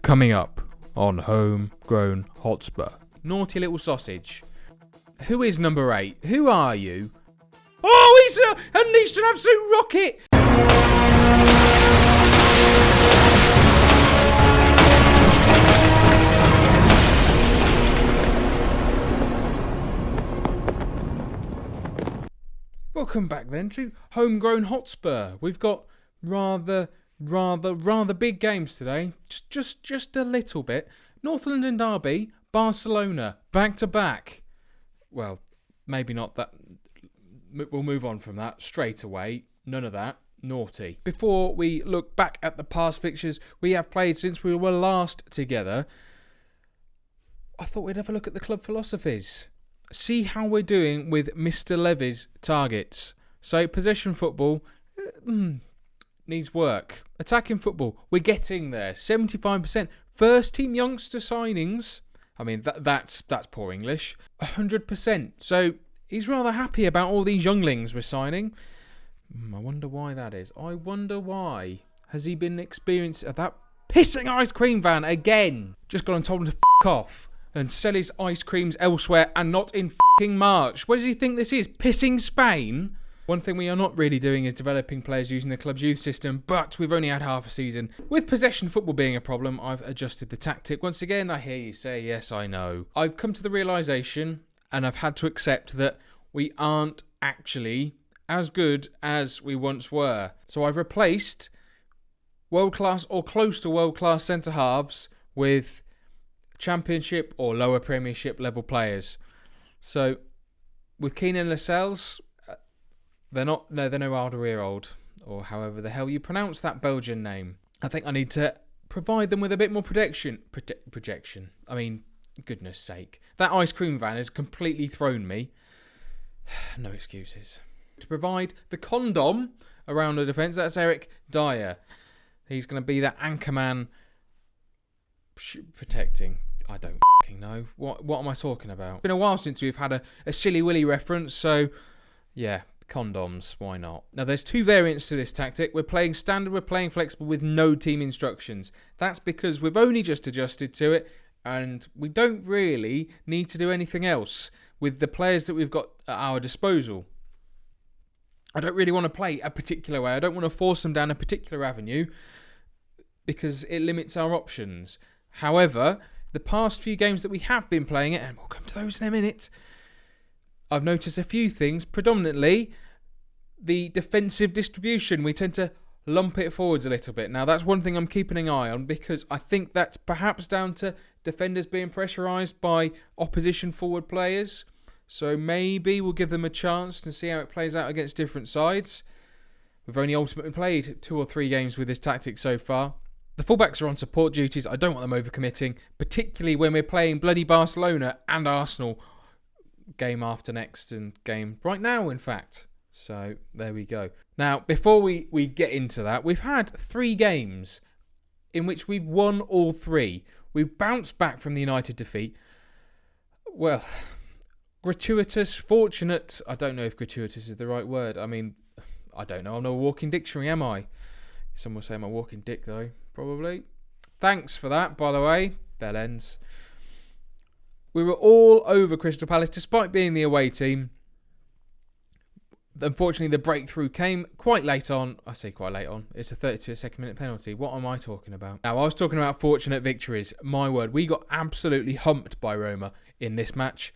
Coming up on Homegrown Hotspur. Naughty little sausage. Who is number 8? Who are you? Oh, he's unleashed an absolute rocket! Welcome back then to Homegrown Hotspur. We've got rather big games today. Just a little bit. North London derby, Barcelona, back to back. Well, maybe not that. We'll move on from that straight away. None of that. Naughty. Before we look back at the past fixtures we have played since we were last together, I thought we'd have a look at the club philosophies. See how we're doing with Mr. Levy's targets. So, possession football needs work. Attacking football, we're getting there. 75%. First team youngster signings, I mean, that's poor English. 100%. So, he's rather happy about all these younglings we're signing. I wonder why that is. I wonder why. Has he been experienced of that pissing ice cream van again? Just gone and told him to f*** off and sell his ice creams elsewhere and not in f***ing March. What does he think this is? Pissing Spain? One thing we are not really doing is developing players using the club's youth system, but we've only had half a season. With possession football being a problem, I've adjusted the tactic. Once again, I hear you say, yes, I know. I've come to the realisation, and I've had to accept that we aren't actually as good as we once were. So I've replaced world-class or close to world-class centre-halves with Championship or lower Premiership level players. So with Keane and Lascelles, they're no Alderweireld, or however the hell you pronounce that Belgian name. I think I need to provide them with a bit more projection. I mean, goodness sake. That ice cream van has completely thrown me. No excuses. To provide the condom around the defence, that's Eric Dyer. He's going to be that anchor man protecting. I don't f***ing know. What am I talking about? It's been a while since we've had a Silly Willy reference, so yeah, condoms, why not? Now there's two variants to this tactic. We're playing standard, we're playing flexible with no team instructions. That's because we've only just adjusted to it and we don't really need to do anything else with the players that we've got at our disposal. I don't really want to play a particular way. I don't want to force them down a particular avenue because it limits our options. However, the past few games that we have been playing it, and we'll come to those in a minute, I've noticed a few things. Predominantly, the defensive distribution. We tend to lump it forwards a little bit. Now, that's one thing I'm keeping an eye on because I think that's perhaps down to defenders being pressurised by opposition forward players. So maybe we'll give them a chance to see how it plays out against different sides. We've only ultimately played 2 or 3 games with this tactic so far. The fullbacks are on support duties. I don't want them overcommitting, particularly when we're playing bloody Barcelona and Arsenal game after next and game right now, in fact. So there we go. Now, before we get into that, we've had 3 games in which we've won all 3. We've bounced back from the United defeat. Well, gratuitous, fortunate. I don't know if gratuitous is the right word. I mean, I don't know. I'm not a walking dictionary, am I? Some will say I'm a walking dick, though. Probably. Thanks for that, by the way. Bell ends. We were all over Crystal Palace, despite being the away team. Unfortunately, the breakthrough came quite late on. I say quite late on. It's a 32nd minute penalty. What am I talking about? Now, I was talking about fortunate victories. My word, we got absolutely humped by Roma in this match.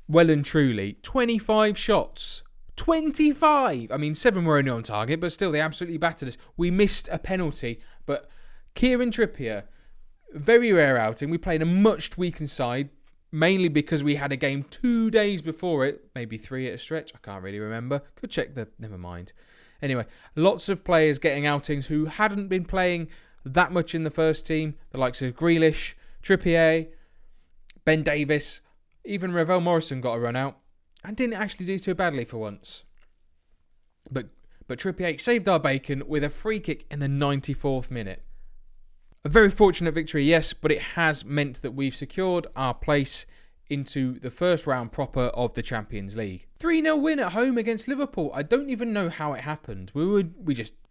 Well and truly, 25 shots. 25! I mean, 7 were only on target, but still, they absolutely battered us. We missed a penalty, but Kieran Trippier, very rare outing. We played a much weakened side, mainly because we had a game 2 days before it, maybe 3 at a stretch. I can't really remember. Could check never mind. Anyway, lots of players getting outings who hadn't been playing that much in the first team. The likes of Grealish, Trippier, Ben Davis, even Ravel Morrison got a run out. And didn't actually do too badly for once. But Trippier saved our bacon with a free kick in the 94th minute. A very fortunate victory, yes, but it has meant that we've secured our place into the first round proper of the Champions League. 3-0 win at home against Liverpool. I don't even know how it happened. We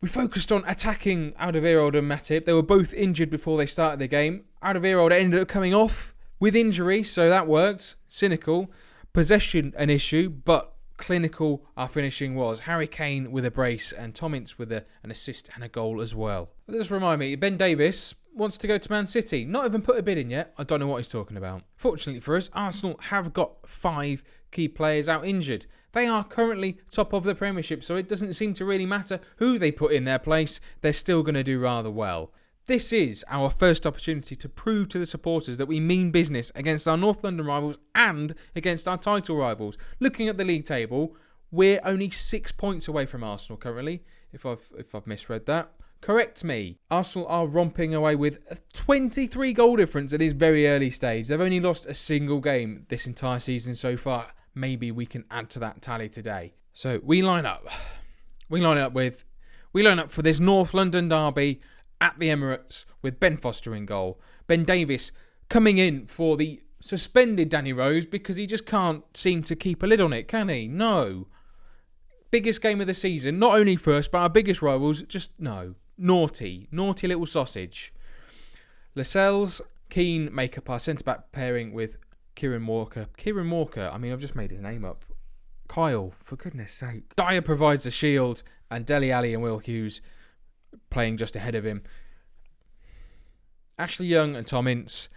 focused on attacking Alderweireld and Matip. They were both injured before they started the game. Alderweireld ended up coming off with injury, so that worked. Cynical. Possession an issue, but clinical our finishing was. Harry Kane with a brace and Tom Ince with an assist and a goal as well. Just remind me, Ben Davies wants to go to Man City. Not even put a bid in yet. I don't know what he's talking about. Fortunately for us, Arsenal have got 5 key players out injured. They are currently top of the Premiership, so it doesn't seem to really matter who they put in their place. They're still going to do rather well. This is our first opportunity to prove to the supporters that we mean business against our North London rivals and against our title rivals. Looking at the league table, we're only 6 points away from Arsenal currently, if I've misread that. Correct me. Arsenal are romping away with a 23 goal difference at this very early stage. They've only lost a single game this entire season so far. Maybe we can add to that tally today. So we line up. We line up for this North London derby at the Emirates with Ben Foster in goal. Ben Davies coming in for the suspended Danny Rose because he just can't seem to keep a lid on it, can he? No. Biggest game of the season, not only for us, but our biggest rivals, just no. Naughty little sausage. Lascelles, Keane make up our centre-back pairing with Kieran Walker. I mean, I've just made his name up. Kyle, for goodness sake. Dyer provides the shield, and Dele Alli and Will Hughes playing just ahead of him. Ashley Young and Tom Ince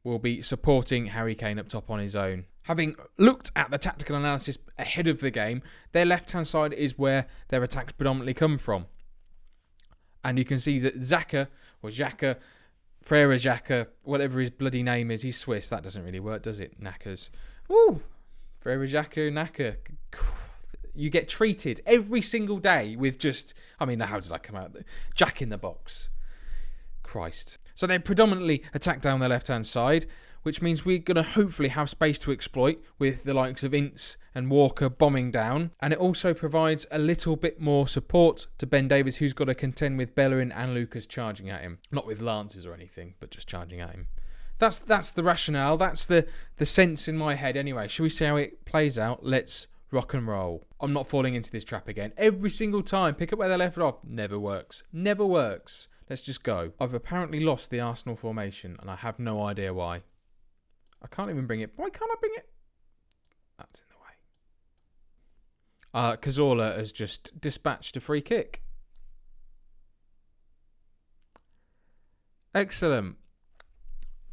will be supporting Harry Kane up top on his own. Having looked at the tactical analysis ahead of the game, their left-hand side is where their attacks predominantly come from. And you can see that Frere Xhaka, whatever his bloody name is, he's Swiss. That doesn't really work, does it? Knackers. Woo! Frere Xhaka, Knacker. You get treated every single day with just... I mean, how did I come out? Jack in the box. Christ. So they predominantly attack down their left-hand side, which means we're going to hopefully have space to exploit with the likes of Ince and Walker bombing down. And it also provides a little bit more support to Ben Davies, who's got to contend with Bellerin and Lucas charging at him. Not with lances or anything, but just charging at him. That's the rationale. That's the sense in my head anyway. Shall we see how it plays out? Let's rock and roll. I'm not falling into this trap again. Every single time, pick up where they left it off. Never works. Never works. Let's just go. I've apparently lost the Arsenal formation, and I have no idea why. I can't even bring it. Why can't I bring it? That's in the way. Cazorla has just dispatched a free kick. Excellent.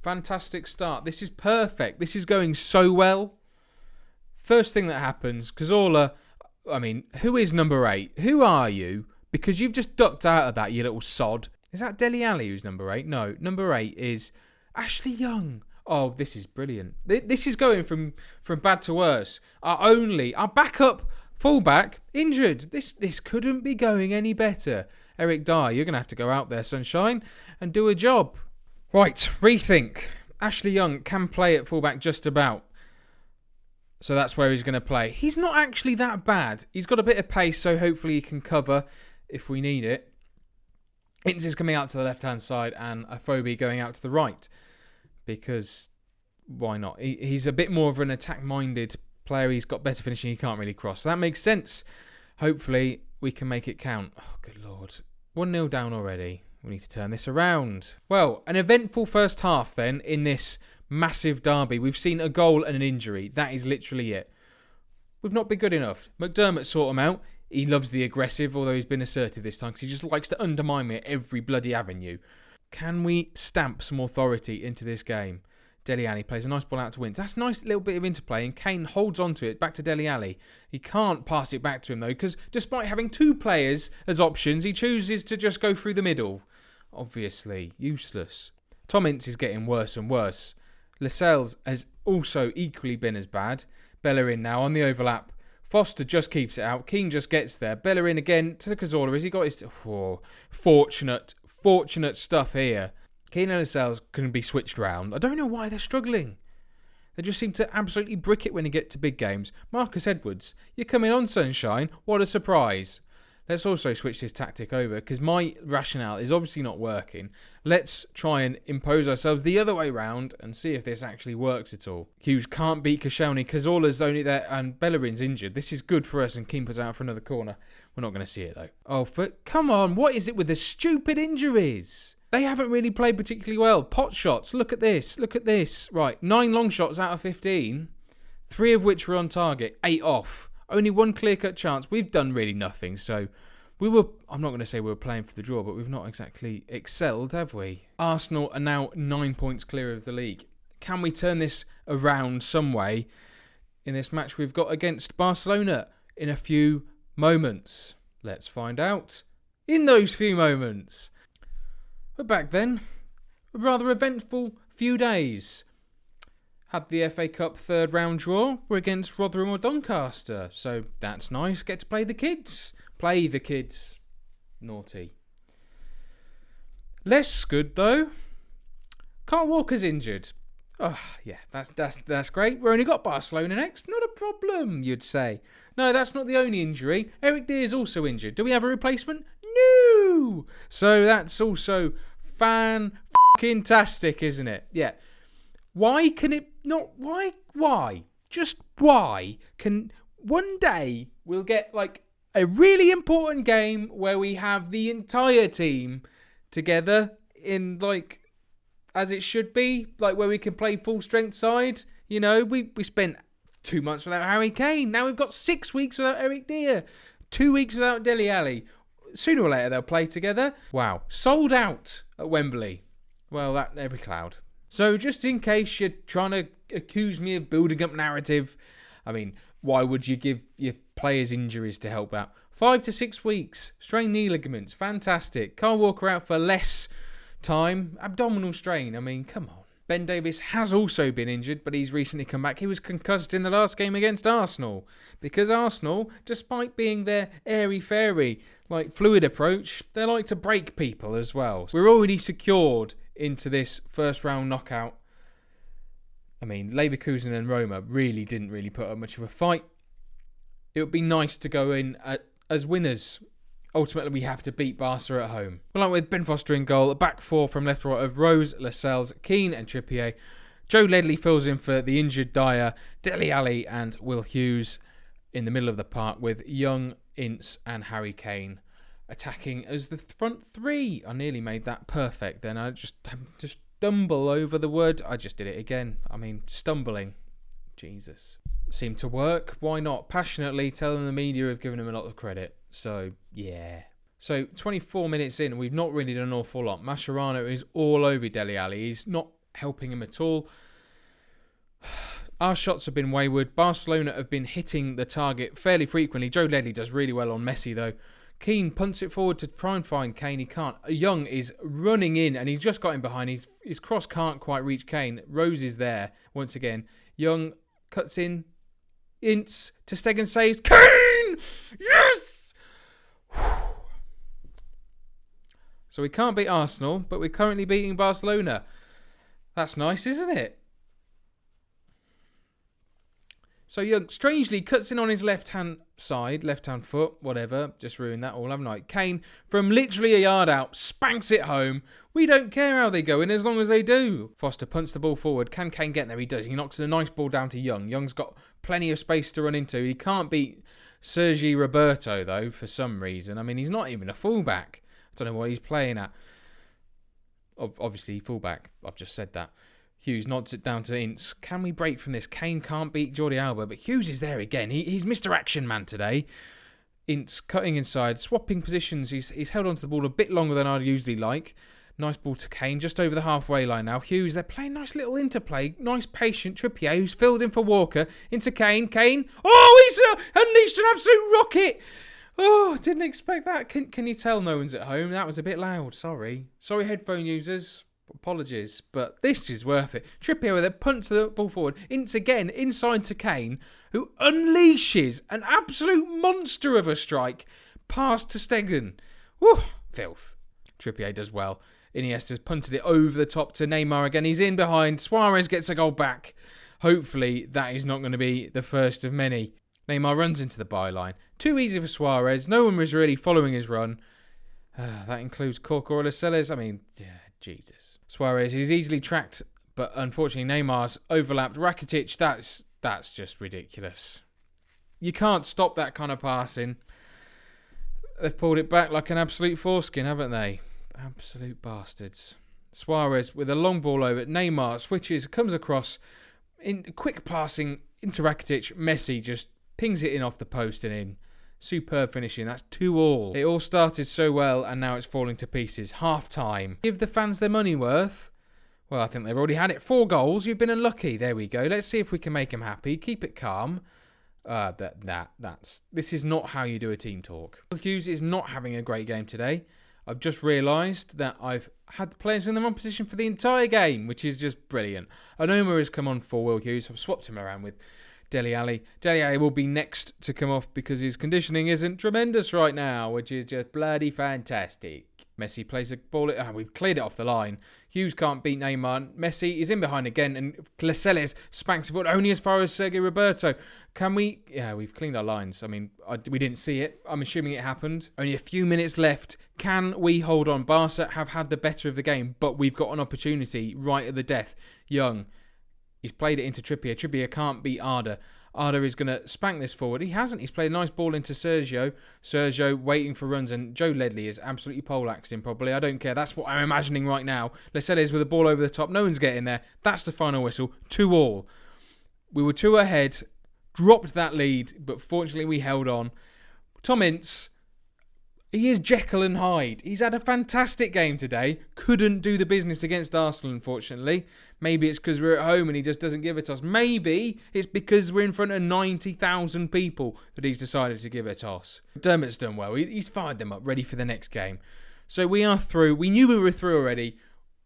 Fantastic start. This is perfect. This is going so well. First thing that happens, Cazorla, I mean, who is number 8? Who are you? Because you've just ducked out of that, you little sod. Is that Dele Alli who's number 8? No, number 8 is Ashley Young. Oh, this is brilliant. This is going from bad to worse. Our backup fullback injured. This couldn't be going any better. Eric Dyer, you're going to have to go out there, sunshine, and do a job. Right, rethink. Ashley Young can play at fullback just about. So that's where he's going to play. He's not actually that bad. He's got a bit of pace, so hopefully he can cover if we need it. Ince is coming out to the left-hand side and Afobe going out to the right. Because why not? He's a bit more of an attack-minded player. He's got better finishing. He can't really cross. So that makes sense. Hopefully we can make it count. Oh, good Lord. 1-0 down already. We need to turn this around. Well, an eventful first half then in this massive derby. We've seen a goal and an injury. That is literally it. We've not been good enough. McDermott sort him out. He loves the aggressive, although he's been assertive this time because he just likes to undermine me at every bloody avenue. Can we stamp some authority into this game? Dele Alli plays a nice ball out to Ince. That's a nice little bit of interplay, and Kane holds on to it back to Dele Alli. He can't pass it back to him, though, because despite having 2 players as options, he chooses to just go through the middle. Obviously, useless. Tom Ince is getting worse and worse. Lascelles has also equally been as bad. Bellerin now on the overlap. Foster just keeps it out. Keane just gets there. Bellerin again to Cazorla. Has he got his... Oh, fortunate stuff here. Keane and Lascelles can be switched round. I don't know why they're struggling. They just seem to absolutely brick it when they get to big games. Marcus Edwards, you're coming on, sunshine. What a surprise. let's also switch this tactic over, because my rationale is obviously not working. Let's try and impose ourselves the other way round and see if this actually works at all. Hughes can't beat Koscielny. Cazorla's only there and Bellerin's injured. This is good for us, and Keeper's out for another corner. We're not going to see it though. Oh, come on, what is it with the stupid injuries? They haven't really played particularly well. Pot shots, look at this. Right, 9 long shots out of 15. 3 of which were on target, 8 off. Only 1 clear-cut chance. We've done really nothing, so I'm not going to say we were playing for the draw, but we've not exactly excelled, have we? Arsenal are now 9 points clear of the league. Can we turn this around some way in this match we've got against Barcelona in a few moments? Let's find out in those few moments. We're back then. A rather eventful few days. Had the FA Cup third round draw. We're against Rotherham or Doncaster. So that's nice. Get to play the kids. Naughty. Less good though. Carl Walker's injured. Oh yeah, that's great. We've only got Barcelona next. Not a problem, you'd say. No, that's not the only injury. Eric Dier's also injured. Do we have a replacement? No. So that's also fan-tastic, isn't it? Yeah. Why can it not? Why? Just why can one day we'll get like a really important game where we have the entire team together in like as it should be, like where we can play full strength side. You know, we spent 2 months without Harry Kane. Now we've got 6 weeks without Eric Dier, 2 weeks without Dele Alli. Sooner or later they'll play together. Wow, sold out at Wembley. Well, that every cloud. So just in case you're trying to accuse me of building up narrative, I mean, why would you give your players injuries to help out? 5 to 6 weeks, strained knee ligaments, fantastic. Kyle Walker out for less time, abdominal strain, I mean, come on. Ben Davies has also been injured, but he's recently come back. He was concussed in the last game against Arsenal, because Arsenal, despite being their airy-fairy, like fluid approach, they like to break people as well. We're already secured into this first round knockout. I mean, Leverkusen and Roma didn't put up much of a fight. It would be nice to go in as winners. Ultimately, we have to beat Barca at home. Along with Ben Foster in goal, a back four from left to right of Rose, Lascelles, Keane and Trippier. Joe Ledley fills in for the injured Dyer, Dele Alli and Will Hughes in the middle of the park with Young, Ince and Harry Kane attacking as the front three. I nearly made that perfect then. I just stumble over the word. I just did it again. I mean, stumbling. Jesus. Seemed to work. Why not? Passionately telling the media have given him a lot of credit. So, yeah. So, 24 minutes in, we've not really done an awful lot. Mascherano is all over Dele Alli. He's not helping him at all. Our shots have been wayward. Barcelona have been hitting the target fairly frequently. Joe Ledley does really well on Messi, though. Keane punts it forward to try and find Kane. He can't. Young is running in, and he's just got him behind. His cross can't quite reach Kane. Rose is there once again. Young cuts in. Ince to Stegen saves. Kane! Yes! So we can't beat Arsenal, but we're currently beating Barcelona. That's nice, isn't it? So Young strangely cuts in on his left-hand side, left-hand foot, whatever. Just ruined that all, haven't I? Kane, from literally a yard out, spanks it home. We don't care how they go in as long as they do. Foster punts the ball forward. Can Kane get there? He does. He knocks a nice ball down to Young. Young's got plenty of space to run into. He can't beat Sergi Roberto, though, for some reason. I mean, he's not even a fullback. I don't know what he's playing at. Obviously, fullback. I've just said that. Hughes nods it down to Ince. Can we break from this? Kane can't beat Jordi Alba, but Hughes is there again. He's Mr. Action Man today. Ince cutting inside, swapping positions. He's held onto the ball a bit longer than I'd usually like. Nice ball to Kane, just over the halfway line now. Hughes, they're playing nice little interplay. Nice patient Trippier, who's filled in for Walker. Into Kane. Kane. Oh, he's unleashed an absolute rocket. Oh, didn't expect that. Can you tell no one's at home? That was a bit loud. Sorry, headphone users. Apologies, but this is worth it. Trippier with it, punts the ball forward. Ince again, inside to Kane, who unleashes an absolute monster of a strike past to Stegen. Woo, filth. Trippier does well. Iniesta's punted it over the top to Neymar again. He's in behind. Suarez gets a goal back. Hopefully, that is not going to be the first of many. Neymar runs into the byline. Too easy for Suarez. No one was really following his run. That includes Cork or Lascelles. I mean, Jesus. Suarez is easily tracked, but unfortunately Neymar's overlapped Rakitic. That's just ridiculous. You can't stop that kind of passing. They've pulled it back like an absolute foreskin, haven't they? Absolute bastards. Suarez with a long ball over. Neymar switches, comes across, in quick passing into Rakitic. Messi just pings it in off the post and in. Superb finishing. That's 2-2. It all started so well and now it's falling to pieces. Half time. Give the fans their money worth. Well, I think they've already had it. 4 goals. You've been unlucky. There we go. Let's see if we can make them happy. Keep it calm. This is not how you do a team talk. Hughes is not having a great game today. I've just realised that I've had the players in the wrong position for the entire game, which is just brilliant. Onoma has come on for Will Hughes. I've swapped him around with Dele Alli. Dele Alli will be next to come off because his conditioning isn't tremendous right now, which is just bloody fantastic. Messi plays the ball. We've cleared it off the line. Hughes can't beat Neymar. Messi is in behind again, and Lascelles spanks the ball only as far as Sergio Roberto. Can we? Yeah, we've cleaned our lines. I mean, we didn't see it. I'm assuming it happened. Only a few minutes left. Can we hold on? Barca have had the better of the game, but we've got an opportunity right at the death. Young, he's played it into Trippier. Trippier can't beat Arda. Arda is going to spank this forward. He hasn't. He's played a nice ball into Sergio. Sergio waiting for runs, and Joe Ledley is absolutely poleaxed him probably. I don't care. That's what I'm imagining right now. Lascelles with the ball over the top. No one's getting there. That's the final whistle. 2-2. We were 2 ahead. Dropped that lead, but fortunately we held on. Tom Ince, he is Jekyll and Hyde. He's had a fantastic game today. Couldn't do the business against Arsenal, unfortunately. Maybe it's because we're at home and he just doesn't give it to us. Maybe it's because we're in front of 90,000 people that he's decided to give it to us. Dermot's done well. He's fired them up, ready for the next game. So we are through. We knew we were through already.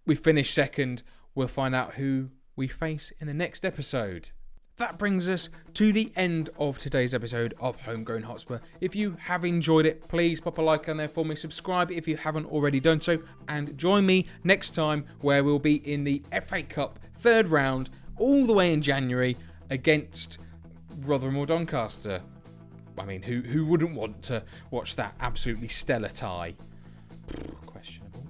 We finished second. We'll find out who we face in the next episode. That brings us to the end of today's episode of Homegrown Hotspur. If you have enjoyed it, please pop a like on there for me. Subscribe if you haven't already done so. And join me next time where we'll be in the FA Cup 3rd round all the way in January against Rotherham or Doncaster. I mean, who wouldn't want to watch that absolutely stellar tie? Questionable.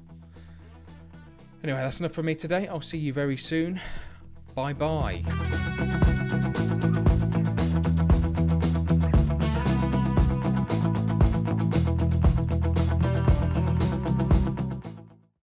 Anyway, that's enough from me today. I'll see you very soon. Bye-bye.